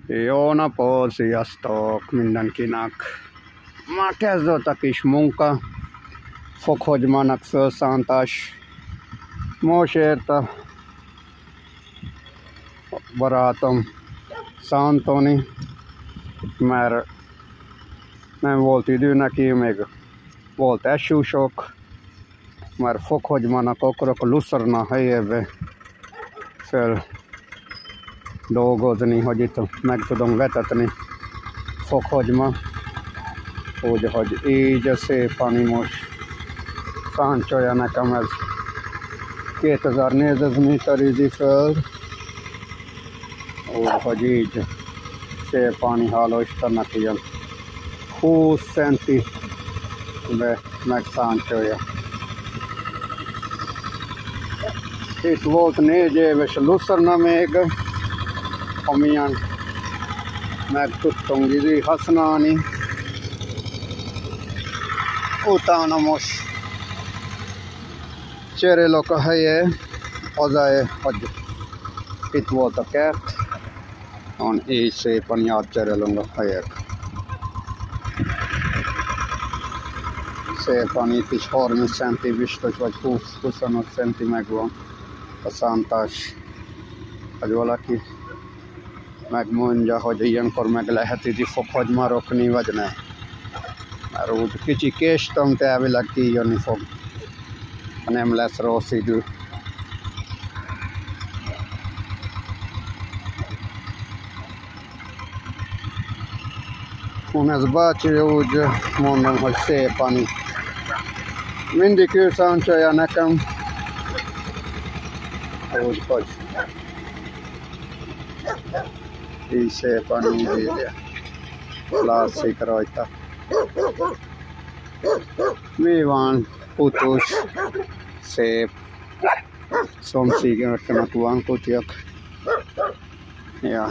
Jó napot, sziasztok mindenkinek! Már kezdett a kis munka, fokhagymának felszántás. Most ért a barátom szántani, mert nem volt idő neki, még volt esősok, mert fokhagymának akarok a lucerna helyébe fel dolgozni, hogy itt meg tudom vetetni fokhagyma, úgyhogy így szépen most száncsolja nekem ez 2000 négyzetméter föld, úgyhogy így szépen, hála Istennek, ilyen 20 centi megszáncsolja. Itt volt 4 éves lucerna még, amilyen meg tudtunk használni. Utána most cserélök a helyé, azért, hogy itt volt a kert, így szépen átcserélünk a helyek. Szépen itt is 30 centi biztos, vagy 20-25 centi megvan a szántás, hogy valaki megmondja, hogy ilyenkor meg lehet itt fokhagyma rakni, vagy ne. Mert úgy kicsi késtem, de elvileg kijönni fog, ha nem lesz rossz idő. Ez bácsi úgy mondom, hogy szépen mindig ő száncsolja nekem, úgyhogy így szépen így látszik rajta. Mi van? Putus, szép, szomszédoknak van kutyák. Ja.